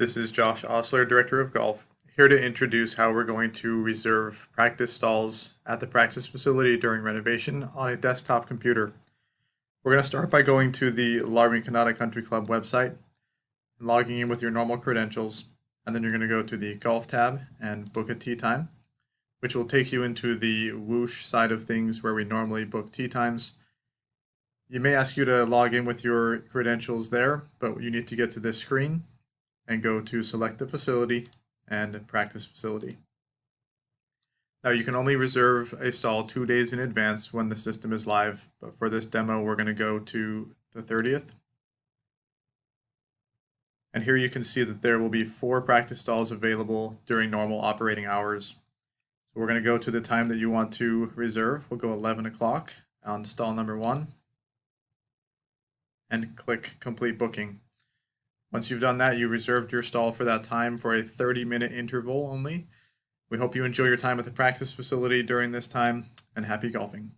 This is Josh Osler, Director of Golf, here to introduce how we're going to reserve practice stalls at the practice facility during renovation on a desktop computer. We're going to start by going to the La Rinconada Country Club website, logging in with your normal credentials, and then you're going to go to the Golf tab and book a tee time, which will take you into the Whoosh side of things where we normally book tee times. You may ask you to log in with your credentials there, but you need to get to this screen and go to select the facility and practice facility. Now you can only reserve a stall 2 days in advance when the system is live, but for this demo we're going to go to the 30th. And here you can see that there will be 4 practice stalls available during normal operating hours. So we're going to go to the time that you want to reserve. We'll go 11 o'clock on stall number 1 and click complete booking. Once you've done that, you've reserved your stall for that time for a 30-minute interval only. We hope you enjoy your time at the practice facility during this time, and happy golfing.